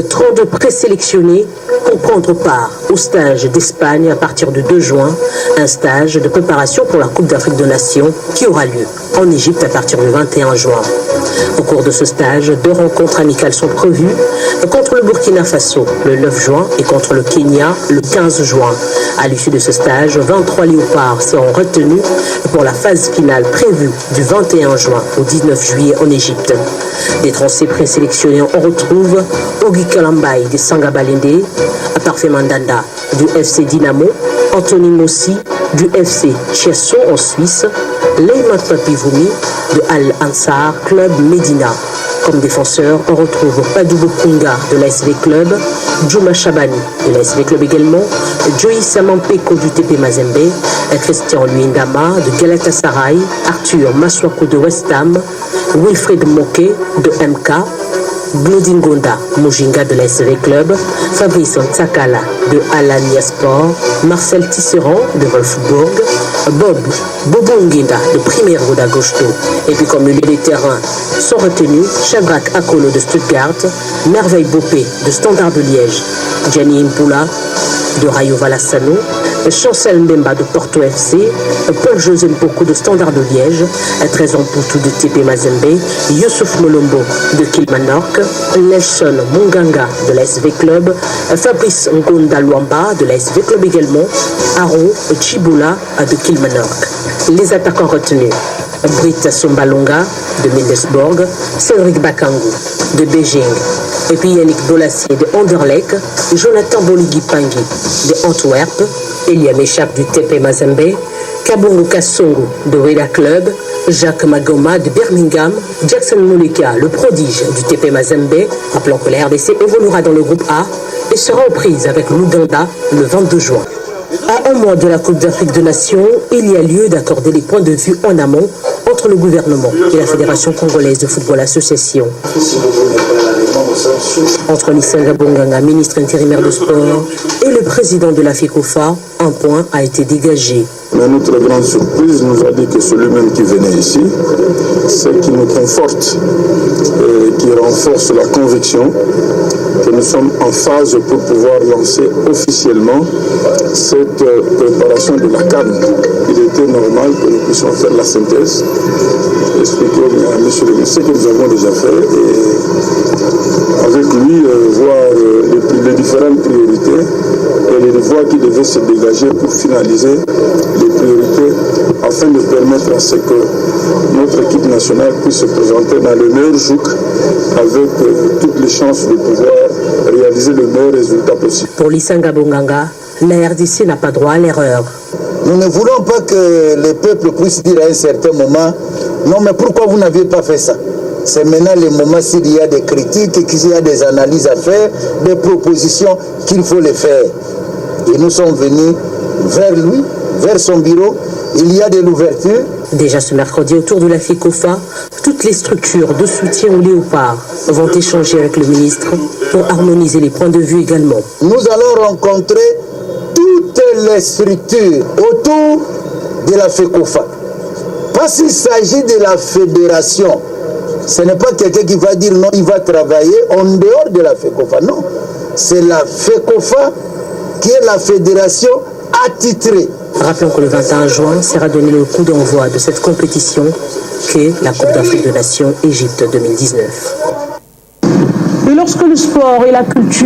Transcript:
32 présélectionnés pour prendre part au stage d'Espagne à partir du 2 juin, un stage de préparation pour la Coupe d'Afrique des Nations qui aura lieu en Égypte à partir du 21 juin. Au cours de ce stage, 2 rencontres amicales sont prévues contre le Burkina Faso le 9 juin et contre le Kenya le 15 juin. À l'issue de ce stage, 23 léopards seront retenus pour la phase finale prévue du 21 juin au 19 juillet en Égypte. Des Français présélectionnés, on retrouve Ogi Kalambay de Sangabalende, Parfait Mandanda du FC Dynamo, Anthony Mossi du FC Chiesso en Suisse, Leymat Papivoumi de Al-Ansar Club Medina. Comme défenseur, on retrouve Padoubo Kunga de l'ASV Club, Djouma Chabani de l'ASV Club également, Joey Samampeko du TP Mazembe, Christian Luindama de Galatasaray, Arthur Maswako de West Ham, Wilfred Moke de MK, Glodingonda Mujinga de l'ASV Club, Fabrice Ntsakala de Alanya Sport, Marcel Tisserand de Wolfsburg, Bobo Nguinda de Primeiro d'Agosto. Et puis comme milieu de terrain sont retenus Chabrak Akolo de Stuttgart, Merveille Bopé de Standard de Liège, Gianni Impula de Rayo Vallecano, Chancel Mbemba de Porto FC, Paul-José Mpoko de Standard de Liège, Trésor Poutou de TP Mazembe, Youssouf Molombo de Kilmanork, Nelson Munganga de l'ASV Club, Fabrice Ngonda Luamba de l'ASV Club également, Aaron Chiboula de Kilmanork. Les attaquants retenus Britt Sombalonga de Mendesborg, Cédric Bakangu de Beijing, et puis Yannick Bolassier de Anderlecht, Jonathan Boligui Pangui de Antwerp, Elia Mechap du TP Mazembe, Kabongo Kassongo de Weda Club, Jacques Magoma de Birmingham, Jackson Moleka, le prodige du TP Mazembe. Rappelons que la RDC évoluera dans le groupe A et sera aux prises avec l'Ouganda le 22 juin. À un mois de la Coupe d'Afrique des Nations, il y a lieu d'accorder les points de vue en amont entre le gouvernement et la Fédération congolaise de football association. Entre Lisanga Bonganga, ministre intérimaire de sport, et le président de la FECOFA, un point a été dégagé. Mais notre grande surprise nous a dit que celui-même qui venait ici, c'est qui nous conforte et qui renforce la conviction que nous sommes en phase pour pouvoir lancer officiellement cette préparation de la CAN. Il était normal que nous puissions faire la synthèse, expliquer à M. le ministre ce que nous avons déjà fait et avec lui voir les différentes priorités et les voies qui devaient se dégager pour finaliser les priorités afin de permettre à ce que notre équipe nationale puisse se présenter dans le meilleur jouk avec toutes les chances de pouvoir réaliser le meilleur résultat possible. Pour Lisanga Bonganga, la RDC n'a pas droit à l'erreur. Nous ne voulons pas que les peuples puissent dire à un certain moment « Non, mais pourquoi vous n'aviez pas fait ça ?» C'est maintenant le moment s'il y a des critiques, qu'il y a des analyses à faire, des propositions qu'il faut les faire. Et nous sommes venus vers lui, vers son bureau. Il y a de l'ouverture. Déjà ce mercredi, autour de la FECOFA, toutes les structures de soutien aux léopards vont échanger avec le ministre pour harmoniser les points de vue également. Nous allons rencontrer toutes les structures autour de la FECOFA. Parce qu'il s'agit de la fédération. Ce n'est pas quelqu'un qui va dire non, il va travailler en dehors de la FECOFA. Non, c'est la FECOFA qui est la fédération attitrée. Rappelons que le 21 juin sera donné le coup d'envoi de cette compétition qu'est la Coupe d'Afrique des Nations Égypte 2019. Et lorsque le sport et la culture